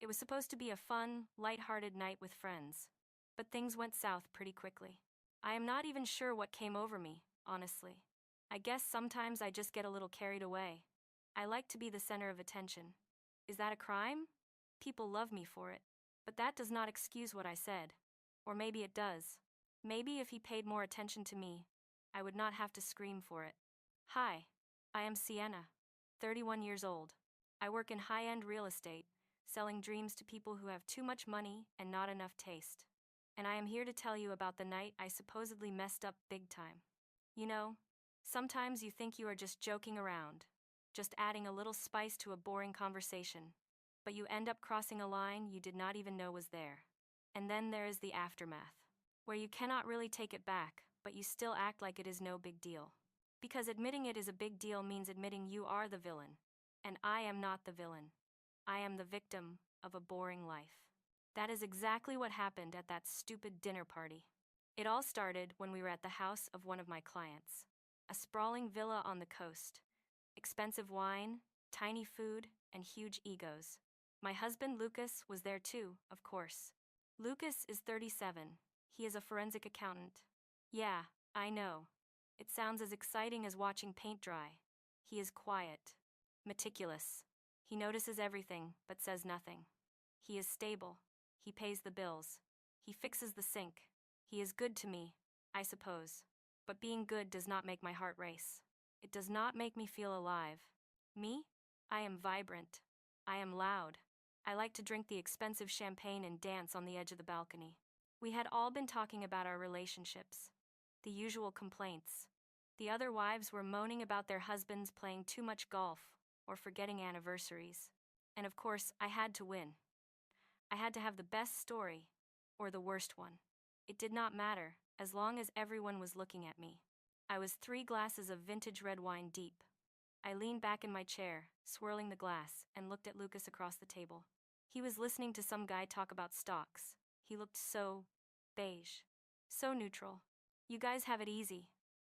It was supposed to be a fun, light-hearted night with friends. But things went south pretty quickly. I am not even sure what came over me, honestly. I guess sometimes I just get a little carried away. I like to be the center of attention. Is that a crime? People love me for it. But that does not excuse what I said. Or maybe it does. Maybe if he paid more attention to me, I would not have to scream for it. Hi, I am Sienna, 31 years old. I work in high-end real estate, selling dreams to people who have too much money and not enough taste. And I am here to tell you about the night I supposedly messed up big time. You know, sometimes you think you are just joking around, just adding a little spice to a boring conversation, but you end up crossing a line you did not even know was there. And then there is the aftermath, where you cannot really take it back, but you still act like it is no big deal. Because admitting it is a big deal means admitting you are the villain. And I am not the villain. I am the victim of a boring life. That is exactly what happened at that stupid dinner party. It all started when we were at the house of one of my clients. A sprawling villa on the coast. Expensive wine, tiny food, and huge egos. My husband Lucas was there too, of course. Lucas is 37. He is a forensic accountant. Yeah, I know. It sounds as exciting as watching paint dry. He is quiet, meticulous. He notices everything, but says nothing. He is stable. He pays the bills. He fixes the sink. He is good to me, I suppose. But being good does not make my heart race. It does not make me feel alive. Me? I am vibrant. I am loud. I like to drink the expensive champagne and dance on the edge of the balcony. We had all been talking about our relationships. The usual complaints. The other wives were moaning about their husbands playing too much golf or forgetting anniversaries. And of course, I had to win. I had to have the best story or the worst one. It did not matter, as long as everyone was looking at me. I was 3 glasses of vintage red wine deep. I leaned back in my chair, swirling the glass, and looked at Lucas across the table. He was listening to some guy talk about stocks. He looked so beige, so neutral. You guys have it easy,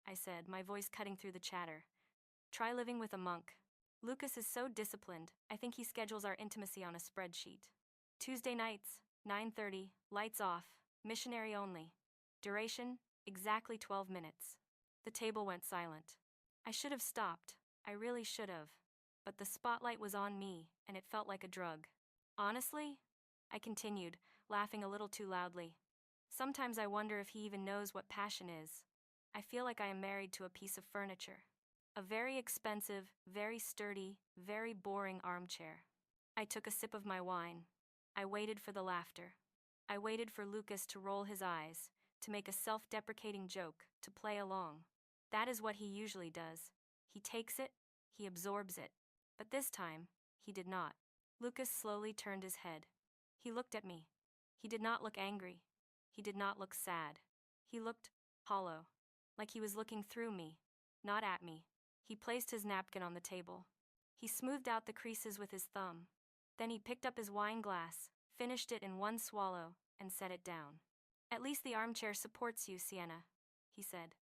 I said, my voice cutting through the chatter. Try living with a monk. Lucas is so disciplined, I think he schedules our intimacy on a spreadsheet. Tuesday nights, 9:30, lights off, missionary only. Duration, exactly 12 minutes. The table went silent. I should have stopped. I really should have. But the spotlight was on me, and it felt like a drug. Honestly, I continued, laughing a little too loudly. Sometimes I wonder if he even knows what passion is. I feel like I am married to a piece of furniture. A very expensive, very sturdy, very boring armchair. I took a sip of my wine. I waited for the laughter. I waited for Lucas to roll his eyes, to make a self-deprecating joke, to play along. That is what he usually does. He takes it, he absorbs it. But this time, he did not. Lucas slowly turned his head. He looked at me. He did not look angry. He did not look sad. He looked hollow, like he was looking through me, not at me. He placed his napkin on the table. He smoothed out the creases with his thumb. Then he picked up his wine glass, finished it in one swallow, and set it down. At least the armchair supports you, Sienna, he said.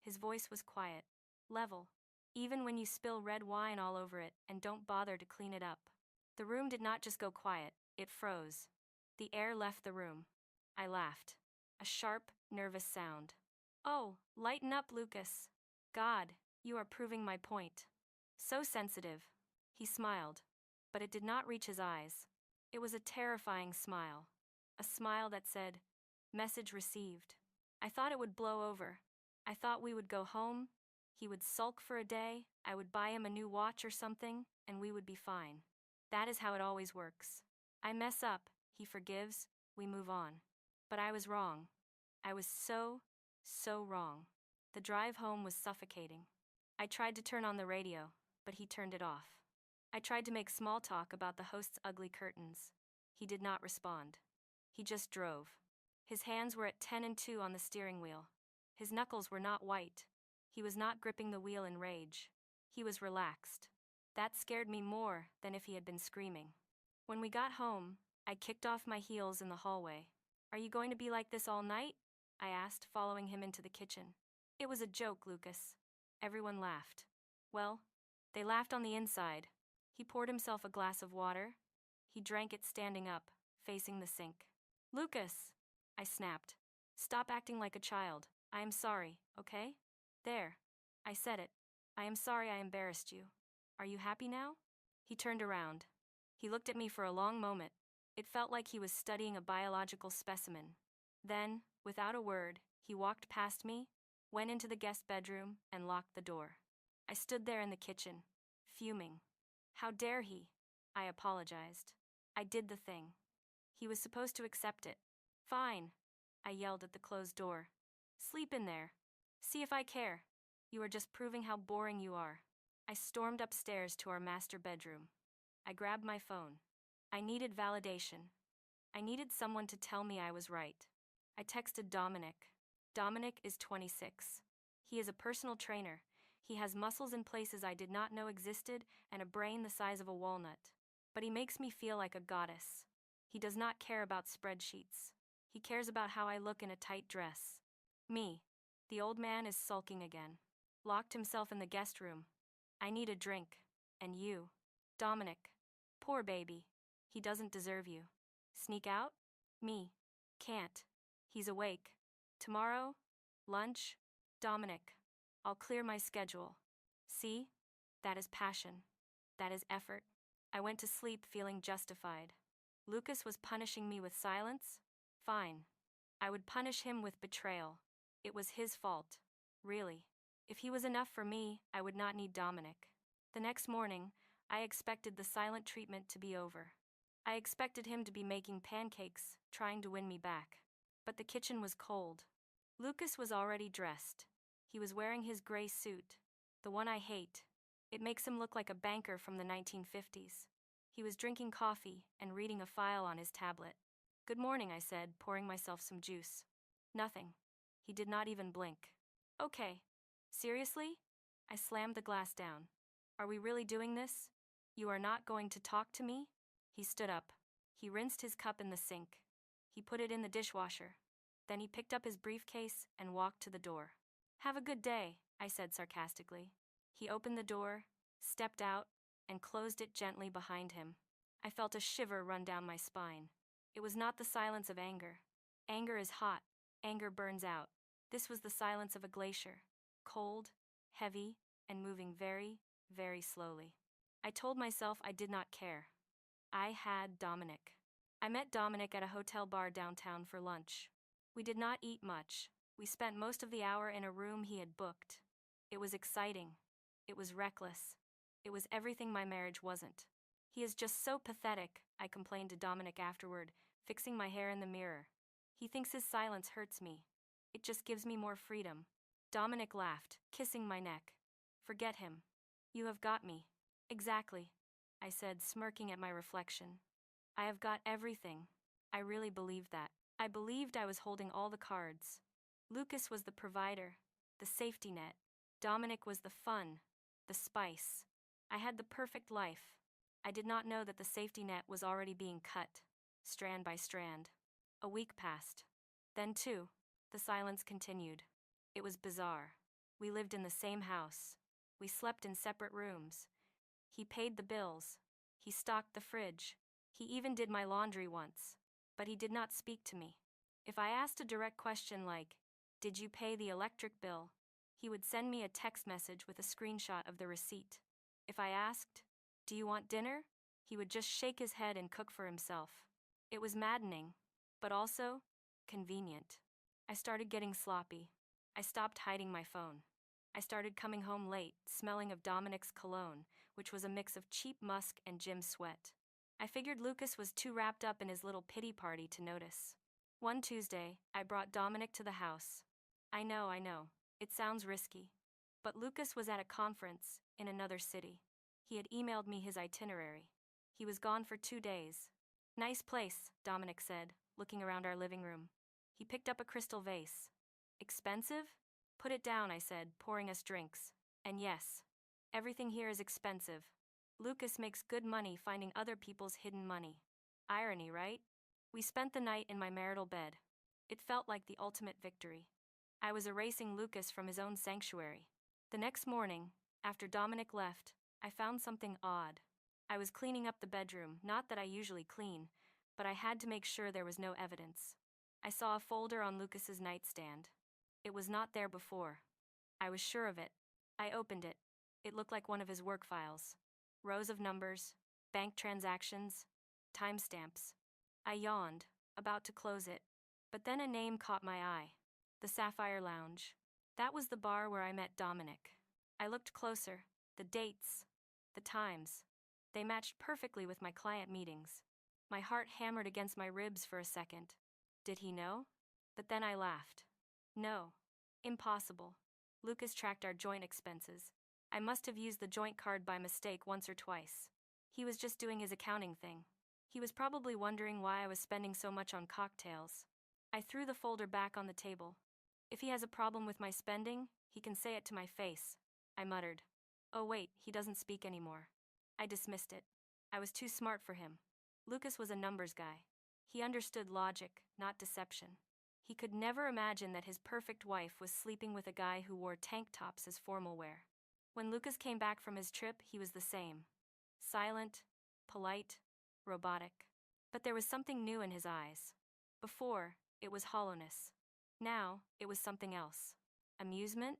His voice was quiet, level, even when you spill red wine all over it and don't bother to clean it up. The room did not just go quiet, it froze. The air left the room. I laughed. A sharp, nervous sound. Oh, lighten up, Lucas. God, you are proving my point. So sensitive. He smiled, but it did not reach his eyes. It was a terrifying smile. A smile that said, message received. I thought it would blow over. I thought we would go home. He would sulk for a day. I would buy him a new watch or something, and we would be fine. That is how it always works. I mess up, he forgives, we move on. But I was wrong. I was so wrong. The drive home was suffocating. I tried to turn on the radio, but he turned it off. I tried to make small talk about the host's ugly curtains. He did not respond. He just drove. His hands were at 10 and 2 on the steering wheel. His knuckles were not white. He was not gripping the wheel in rage. He was relaxed. That scared me more than if he had been screaming. When we got home, I kicked off my heels in the hallway. Are you going to be like this all night? I asked, following him into the kitchen. It was a joke, Lucas. Everyone laughed. Well, they laughed on the inside. He poured himself a glass of water. He drank it standing up, facing the sink. Lucas! I snapped. Stop acting like a child. I am sorry, okay? There. I said it. I am sorry I embarrassed you. Are you happy now? He turned around. He looked at me for a long moment. It felt like he was studying a biological specimen. Then, without a word, he walked past me, went into the guest bedroom, and locked the door. I stood there in the kitchen, fuming. How dare he? I apologized. I did the thing. He was supposed to accept it. Fine, I yelled at the closed door. Sleep in there. See if I care. You are just proving how boring you are. I stormed upstairs to our master bedroom. I grabbed my phone. I needed validation. I needed someone to tell me I was right. I texted Dominic. Dominic is 26. He is a personal trainer. He has muscles in places I did not know existed and a brain the size of a walnut. But he makes me feel like a goddess. He does not care about spreadsheets. He cares about how I look in a tight dress. Me. The old man is sulking again. Locked himself in the guest room. I need a drink. And you. Dominic. Poor baby. He doesn't deserve you. Sneak out? Me. Can't. He's awake. Tomorrow? Lunch? Dominic. I'll clear my schedule. See? That is passion. That is effort. I went to sleep feeling justified. Lucas was punishing me with silence? Fine. I would punish him with betrayal. It was his fault. Really. If he was enough for me, I would not need Dominic. The next morning, I expected the silent treatment to be over. I expected him to be making pancakes, trying to win me back. But the kitchen was cold. Lucas was already dressed. He was wearing his gray suit, the one I hate. It makes him look like a banker from the 1950s. He was drinking coffee and reading a file on his tablet. Good morning, I said, pouring myself some juice. Nothing. He did not even blink. Okay. Seriously? I slammed the glass down. Are we really doing this? You are not going to talk to me? He stood up. He rinsed his cup in the sink. He put it in the dishwasher. Then he picked up his briefcase and walked to the door. Have a good day, I said sarcastically. He opened the door, stepped out, and closed it gently behind him. I felt a shiver run down my spine. It was not the silence of anger. Anger is hot. Anger burns out. This was the silence of a glacier. Cold, heavy, and moving very, very slowly. I told myself I did not care. I had Dominic. I met Dominic at a hotel bar downtown for lunch. We did not eat much. We spent most of the hour in a room he had booked. It was exciting. It was reckless. It was everything my marriage wasn't. He is just so pathetic, I complained to Dominic afterward, fixing my hair in the mirror. He thinks his silence hurts me. It just gives me more freedom. Dominic laughed, kissing my neck. Forget him. You have got me. Exactly, I said, smirking at my reflection. I have got everything. I really believed that. I believed I was holding all the cards. Lucas was the provider, the safety net. Dominic was the fun, the spice. I had the perfect life. I did not know that the safety net was already being cut, strand by strand. A week passed. Then, too, the silence continued. It was bizarre. We lived in the same house. We slept in separate rooms. He paid the bills. He stocked the fridge. He even did my laundry once. But he did not speak to me. If I asked a direct question like, "Did you pay the electric bill?" he would send me a text message with a screenshot of the receipt. If I asked, "Do you want dinner?" he would just shake his head and cook for himself. It was maddening, but also convenient. I started getting sloppy. I stopped hiding my phone. I started coming home late, smelling of Dominic's cologne, which was a mix of cheap musk and gym sweat. I figured Lucas was too wrapped up in his little pity party to notice. One Tuesday, I brought Dominic to the house. I know. It sounds risky. But Lucas was at a conference in another city. He had emailed me his itinerary. He was gone for 2 days. Nice place, Dominic said, looking around our living room. He picked up a crystal vase. Expensive? Put it down, I said, pouring us drinks. And yes, everything here is expensive. Lucas makes good money finding other people's hidden money. Irony, right? We spent the night in my marital bed. It felt like the ultimate victory. I was erasing Lucas from his own sanctuary. The next morning, after Dominic left, I found something odd. I was cleaning up the bedroom, not that I usually clean, but I had to make sure there was no evidence. I saw a folder on Lucas's nightstand. It was not there before. I was sure of it. I opened it. It looked like one of his work files. Rows of numbers, bank transactions, timestamps. I yawned, about to close it, but then a name caught my eye. The Sapphire Lounge. That was the bar where I met Dominic. I looked closer. The dates, the times. They matched perfectly with my client meetings. My heart hammered against my ribs for a second. Did he know? But then I laughed. No. Impossible. Lucas tracked our joint expenses. I must have used the joint card by mistake once or twice. He was just doing his accounting thing. He was probably wondering why I was spending so much on cocktails. I threw the folder back on the table. If he has a problem with my spending, he can say it to my face, I muttered. Oh wait, he doesn't speak anymore. I dismissed it. I was too smart for him. Lucas was a numbers guy. He understood logic, not deception. He could never imagine that his perfect wife was sleeping with a guy who wore tank tops as formal wear. When Lucas came back from his trip, he was the same. Silent, polite, robotic. But there was something new in his eyes. Before, it was hollowness. Now, it was something else. Amusement?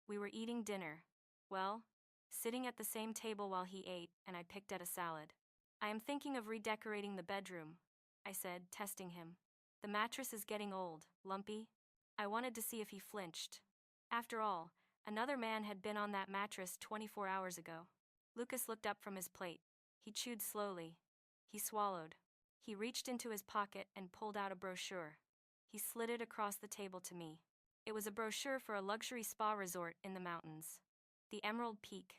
We were eating dinner. Well, sitting at the same table while he ate, and I picked at a salad. I am thinking of redecorating the bedroom, I said, testing him. The mattress is getting old, lumpy. I wanted to see if he flinched. After all, another man had been on that mattress 24 hours ago. Lucas looked up from his plate. He chewed slowly. He swallowed. He reached into his pocket and pulled out a brochure. He slid it across the table to me. It was a brochure for a luxury spa resort in the mountains. The Emerald Peak.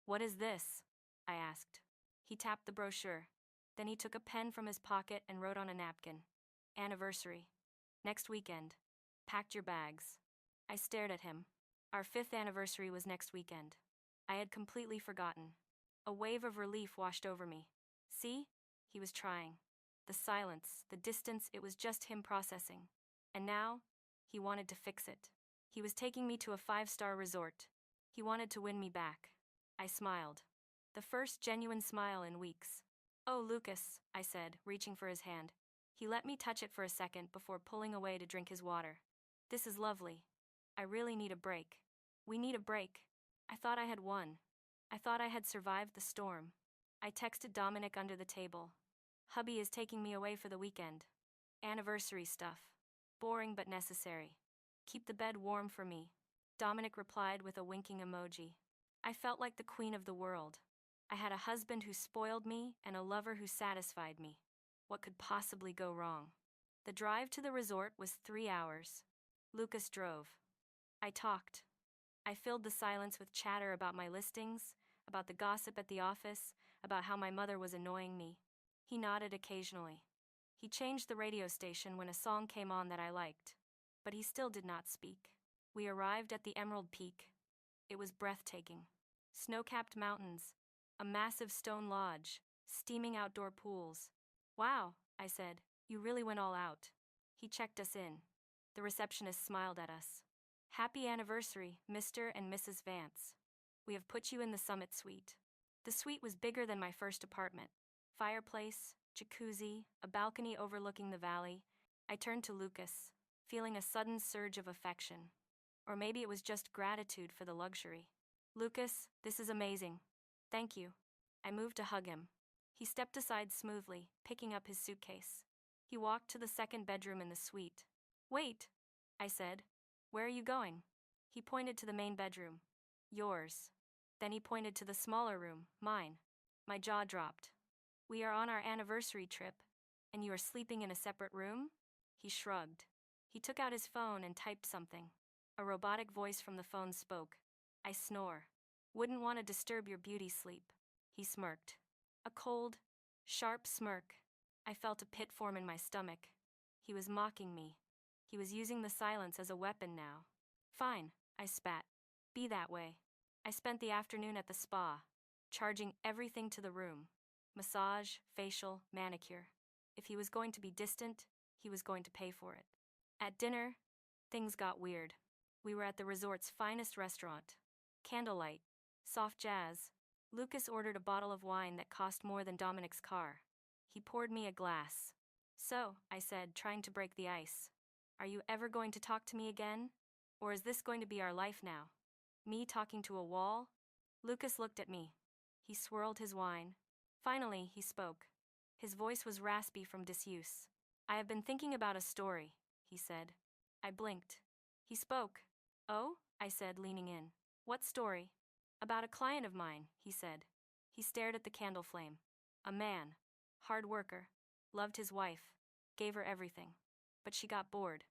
What is this? I asked. He tapped the brochure. Then he took a pen from his pocket and wrote on a napkin. Anniversary. Next weekend. Packed your bags. I stared at him. Our 5th anniversary was next weekend. I had completely forgotten. A wave of relief washed over me. See? He was trying. The silence, the distance, it was just him processing. And now, he wanted to fix it. He was taking me to a 5-star resort. He wanted to win me back. I smiled. The first genuine smile in weeks. Oh, Lucas, I said, reaching for his hand. He let me touch it for a second before pulling away to drink his water. This is lovely. I really need a break. We need a break. I thought I had won. I thought I had survived the storm. I texted Dominic under the table. Hubby is taking me away for the weekend. Anniversary stuff. Boring but necessary. Keep the bed warm for me. Dominic replied with a winking emoji. I felt like the queen of the world. I had a husband who spoiled me and a lover who satisfied me. What could possibly go wrong? The drive to the resort was 3 hours. Lucas drove. I talked. I filled the silence with chatter about my listings, about the gossip at the office, about how my mother was annoying me. He nodded occasionally. He changed the radio station when a song came on that I liked. But he still did not speak. We arrived at the Emerald Peak. It was breathtaking. Snow-capped mountains, a massive stone lodge, steaming outdoor pools. Wow, I said, you really went all out. He checked us in. The receptionist smiled at us. Happy anniversary, Mr. and Mrs. Vance. We have put you in the Summit Suite. The suite was bigger than my first apartment. Fireplace, jacuzzi, a balcony overlooking the valley. I turned to Lucas, feeling a sudden surge of affection. Or maybe it was just gratitude for the luxury. Lucas, this is amazing. Thank you. I moved to hug him. He stepped aside smoothly, picking up his suitcase. He walked to the second bedroom in the suite. Wait, I said. Where are you going? He pointed to the main bedroom. Yours. Then he pointed to the smaller room, mine. My jaw dropped. We are on our anniversary trip, and you are sleeping in a separate room? He shrugged. He took out his phone and typed something. A robotic voice from the phone spoke. I snore. Wouldn't want to disturb your beauty sleep. He smirked. A cold, sharp smirk. I felt a pit form in my stomach. He was mocking me. He was using the silence as a weapon now. Fine, I spat. Be that way. I spent the afternoon at the spa, charging everything to the room. Massage, facial, manicure. If he was going to be distant, he was going to pay for it. At dinner, things got weird. We were at the resort's finest restaurant. Candlelight. Soft jazz. Lucas ordered a bottle of wine that cost more than Dominic's car. He poured me a glass. So, I said, trying to break the ice. Are you ever going to talk to me again? Or is this going to be our life now? Me talking to a wall? Lucas looked at me. He swirled his wine. Finally, he spoke. His voice was raspy from disuse. I have been thinking about a story, he said. I blinked. He spoke. Oh? I said, leaning in. What story? About a client of mine, he said. He stared at the candle flame. A man. Hard worker. Loved his wife. Gave her everything. But she got bored.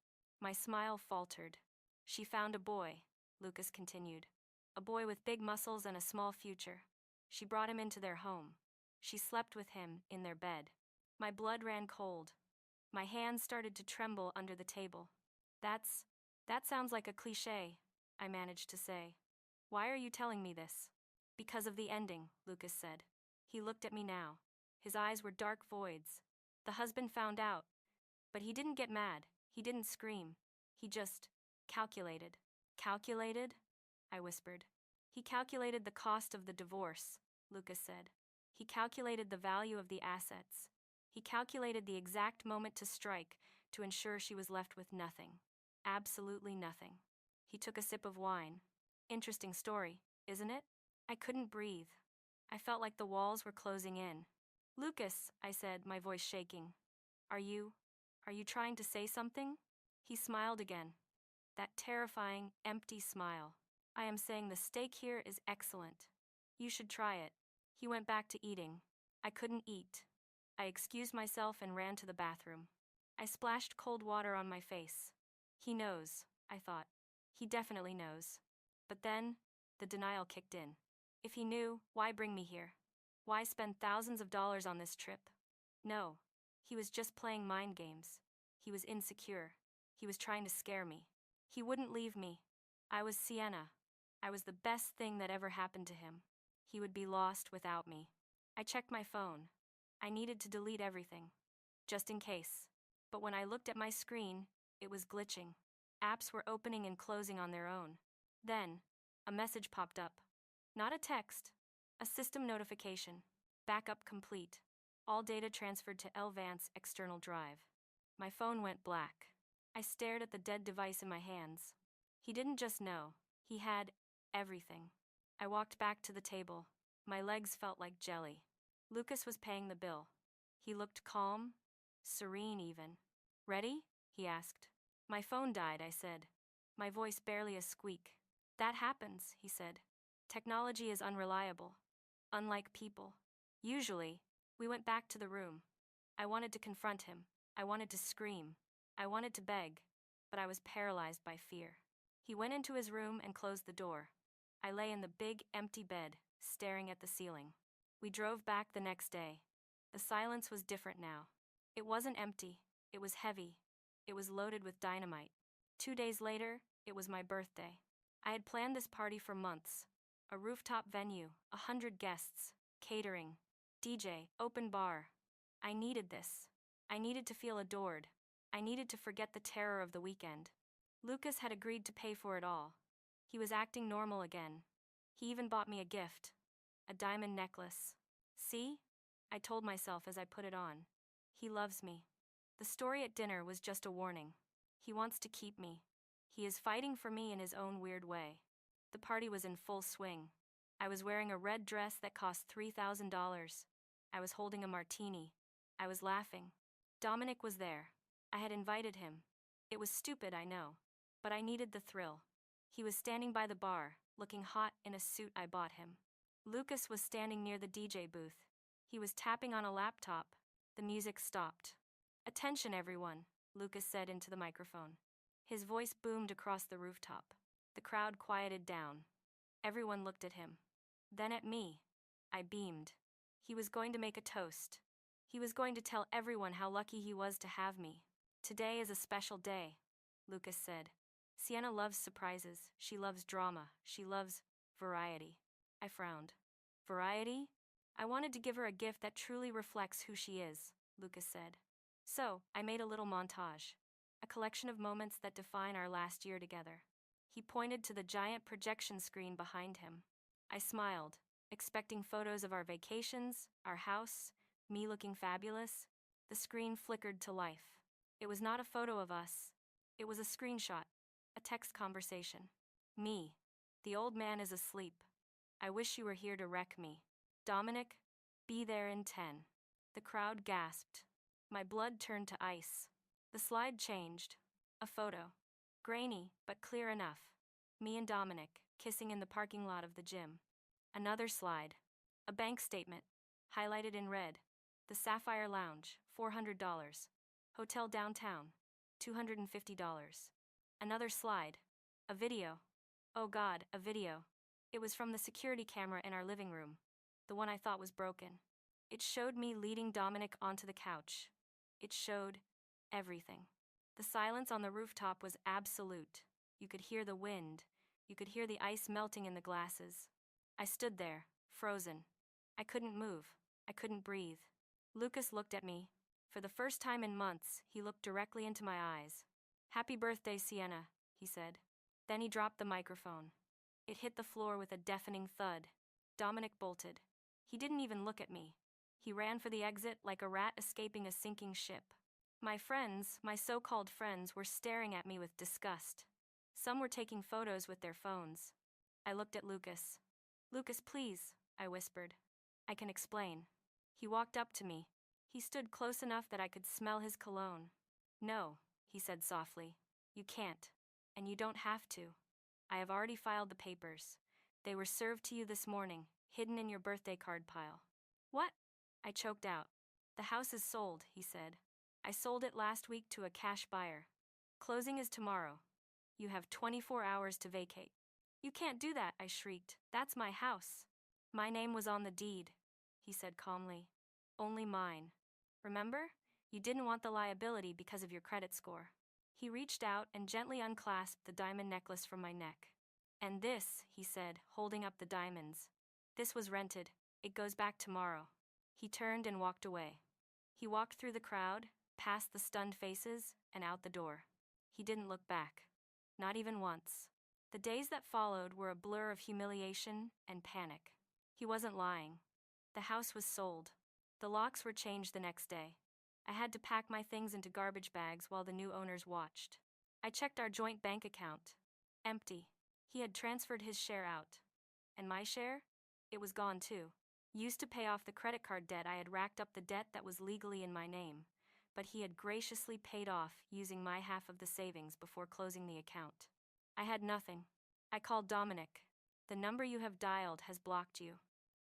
My smile faltered. She found a boy, Lucas continued. A boy with big muscles and a small future. She brought him into their home. She slept with him in their bed. My blood ran cold. My hands started to tremble under the table. That sounds like a cliché, I managed to say. Why are you telling me this? Because of the ending, Lucas said. He looked at me now. His eyes were dark voids. The husband found out. But he didn't get mad. He didn't scream. He just calculated. Calculated? I whispered. He calculated the cost of the divorce, Lucas said. He calculated the value of the assets. He calculated the exact moment to strike to ensure she was left with nothing. Absolutely nothing. He took a sip of wine. Interesting story, isn't it? I couldn't breathe. I felt like the walls were closing in. Lucas, I said, my voice shaking. Are you trying to say something? He smiled again. That terrifying, empty smile. I am saying the steak here is excellent. You should try it. He went back to eating. I couldn't eat. I excused myself and ran to the bathroom. I splashed cold water on my face. He knows, I thought. He definitely knows. But then, the denial kicked in. If he knew, why bring me here? Why spend thousands of dollars on this trip? No, he was just playing mind games. He was insecure. He was trying to scare me. He wouldn't leave me. I was Sienna. I was the best thing that ever happened to him. He would be lost without me. I checked my phone. I needed to delete everything, just in case. But when I looked at my screen, it was glitching. Apps were opening and closing on their own. Then, a message popped up. Not a text, a system notification. Backup complete. All data transferred to Elvan's external drive. My phone went black. I stared at the dead device in my hands. He didn't just know. He had everything. I walked back to the table. My legs felt like jelly. Lucas was paying the bill. He looked calm, serene even. Ready? He asked. My phone died, I said. My voice barely a squeak. That happens, he said. Technology is unreliable. Unlike people. Usually, we went back to the room. I wanted to confront him. I wanted to scream. I wanted to beg. But I was paralyzed by fear. He went into his room and closed the door. I lay in the big, empty bed, staring at the ceiling. We drove back the next day. The silence was different now. It wasn't empty. It was heavy. It was loaded with dynamite. 2 days later, it was my birthday. I had planned this party for months. A rooftop venue, 100 guests, catering, DJ, open bar. I needed this. I needed to feel adored. I needed to forget the terror of the weekend. Lucas had agreed to pay for it all. He was acting normal again. He even bought me a gift. A diamond necklace. See? I told myself as I put it on. He loves me. The story at dinner was just a warning. He wants to keep me. He is fighting for me in his own weird way. The party was in full swing. I was wearing a red dress that cost $3,000. I was holding a martini. I was laughing. Dominic was there. I had invited him. It was stupid, I know. But I needed the thrill. He was standing by the bar, looking hot in a suit I bought him. Lucas was standing near the DJ booth. He was tapping on a laptop. The music stopped. Attention, everyone, Lucas said into the microphone. His voice boomed across the rooftop. The crowd quieted down. Everyone looked at him. Then at me. I beamed. He was going to make a toast. He was going to tell everyone how lucky he was to have me. Today is a special day, Lucas said. Sienna loves surprises. She loves drama. She loves variety. I frowned. Variety? I wanted to give her a gift that truly reflects who she is, Lucas said. So, I made a little montage. A collection of moments that define our last year together. He pointed to the giant projection screen behind him. I smiled. expecting photos of our vacations, our house, me looking fabulous. The screen flickered to life. It was not a photo of us. It was a screenshot, a text conversation. Me. The old man is asleep. I wish you were here to wreck me. Dominic, be there in 10. The crowd gasped. My blood turned to ice. The slide changed. A photo. Grainy, but clear enough. Me and Dominic, kissing in the parking lot of the gym. Another slide. A bank statement, highlighted in red. The Sapphire Lounge, $400. Hotel downtown, $250. Another slide. A video. Oh God, a video. It was from the security camera in our living room, the one I thought was broken. It showed me leading Dominic onto the couch. It showed everything. The silence on the rooftop was absolute. You could hear the wind. You could hear the ice melting in the glasses. I stood there, frozen. I couldn't move. I couldn't breathe. Lucas looked at me. For the first time in months, he looked directly into my eyes. "Happy birthday, Sienna," he said. Then he dropped the microphone. It hit the floor with a deafening thud. Dominic bolted. He didn't even look at me. He ran for the exit like a rat escaping a sinking ship. My friends, my so-called friends, were staring at me with disgust. Some were taking photos with their phones. I looked at Lucas. "Lucas, please," I whispered. "I can explain." He walked up to me. He stood close enough that I could smell his cologne. "No," he said softly. "You can't. And you don't have to. I have already filed the papers. They were served to you this morning, hidden in your birthday card pile." "What?" I choked out. "The house is sold," he said. "I sold it last week to a cash buyer. Closing is tomorrow. You have 24 hours to vacate." "You can't do that," I shrieked. "That's my house." "My name was on the deed," he said calmly. "Only mine. Remember? You didn't want the liability because of your credit score." He reached out and gently unclasped the diamond necklace from my neck. "And this," he said, holding up the diamonds. "This was rented. It goes back tomorrow." He turned and walked away. He walked through the crowd, past the stunned faces, and out the door. He didn't look back. Not even once. The days that followed were a blur of humiliation and panic. He wasn't lying. The house was sold. The locks were changed the next day. I had to pack my things into garbage bags while the new owners watched. I checked our joint bank account. Empty. He had transferred his share out. And my share? It was gone too. Used to pay off the credit card debt, I had racked up the debt that was legally in my name, but he had graciously paid off using my half of the savings before closing the account. I had nothing. I called Dominic. "The number you have dialed has blocked you."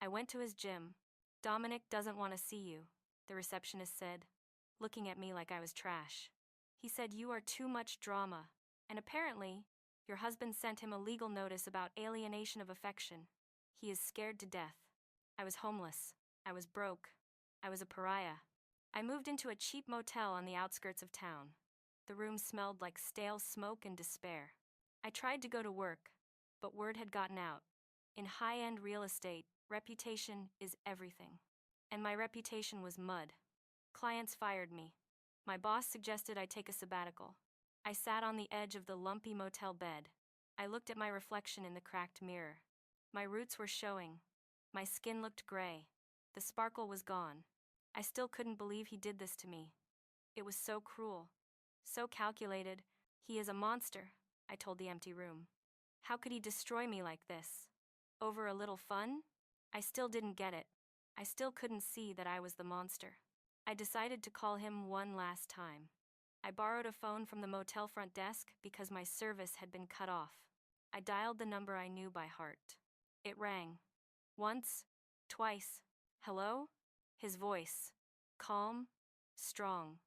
I went to his gym. "Dominic doesn't want to see you," the receptionist said, looking at me like I was trash. He said, "You are too much drama, and apparently, your husband sent him a legal notice about alienation of affection. He is scared to death." I was homeless. I was broke. I was a pariah. I moved into a cheap motel on the outskirts of town. The room smelled like stale smoke and despair. I tried to go to work, but word had gotten out. In high-end real estate, reputation is everything. And my reputation was mud. Clients fired me. My boss suggested I take a sabbatical. I sat on the edge of the lumpy motel bed. I looked at my reflection in the cracked mirror. My roots were showing. My skin looked gray. The sparkle was gone. I still couldn't believe he did this to me. It was so cruel. So calculated. "He is a monster," I told the empty room. "How could he destroy me like this? Over a little fun?" I still didn't get it. I still couldn't see that I was the monster. I decided to call him one last time. I borrowed a phone from the motel front desk because my service had been cut off. I dialed the number I knew by heart. It rang. Once, twice. "Hello?" His voice. Calm, strong,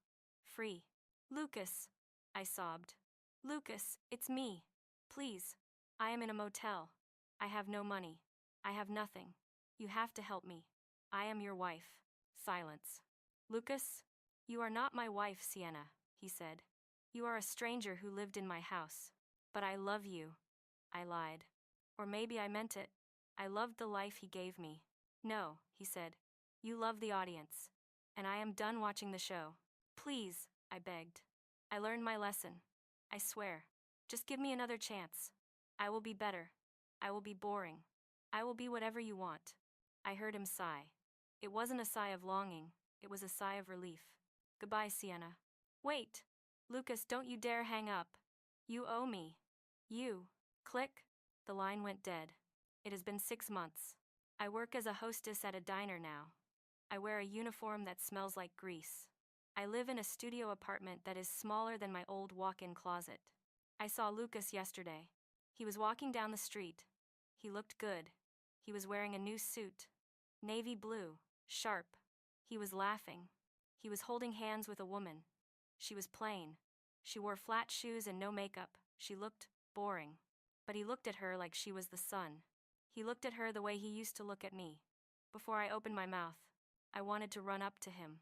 free. "Lucas," I sobbed. "Lucas, it's me. Please. I am in a motel. I have no money. I have nothing. You have to help me. I am your wife." Silence. "Lucas, you are not my wife, Sienna," he said. "You are a stranger who lived in my house. But I love you." I lied. Or maybe I meant it. I loved the life he gave me. "No," he said. "You love the audience. And I am done watching the show. Please," I begged. "I learned my lesson. I swear. Just give me another chance. I will be better. I will be boring. I will be whatever you want. I heard him sigh. It wasn't a sigh of longing, it was a sigh of relief. Goodbye, Sienna. Wait! Lucas, don't you dare hang up. You owe me. You. Click. The line went dead. It has been 6 months. I work as a hostess at a diner now. I wear a uniform that smells like grease. I live in a studio apartment that is smaller than my old walk-in closet. I saw Lucas yesterday. He was walking down the street. He looked good. He was wearing a new suit. Navy blue, sharp. He was laughing. He was holding hands with a woman. She was plain. She wore flat shoes and no makeup. She looked boring. But he looked at her like she was the sun. He looked at her the way he used to look at me. Before I opened my mouth, I wanted to run up to him.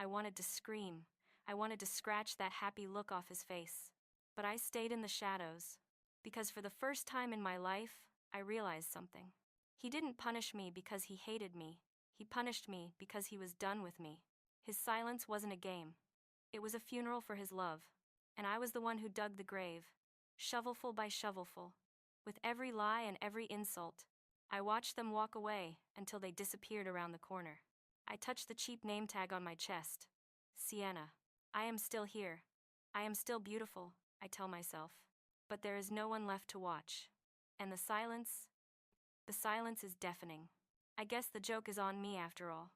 I wanted to scream. I wanted to scratch that happy look off his face. But I stayed in the shadows. Because for the first time in my life, I realized something. He didn't punish me because he hated me. He punished me because he was done with me. His silence wasn't a game. It was a funeral for his love. And I was the one who dug the grave, shovelful by shovelful. With every lie and every insult, I watched them walk away until they disappeared around the corner. I touched the cheap name tag on my chest. Sienna. I am still here. I am still beautiful, I tell myself. But there is no one left to watch. And the silence is deafening. I guess the joke is on me after all.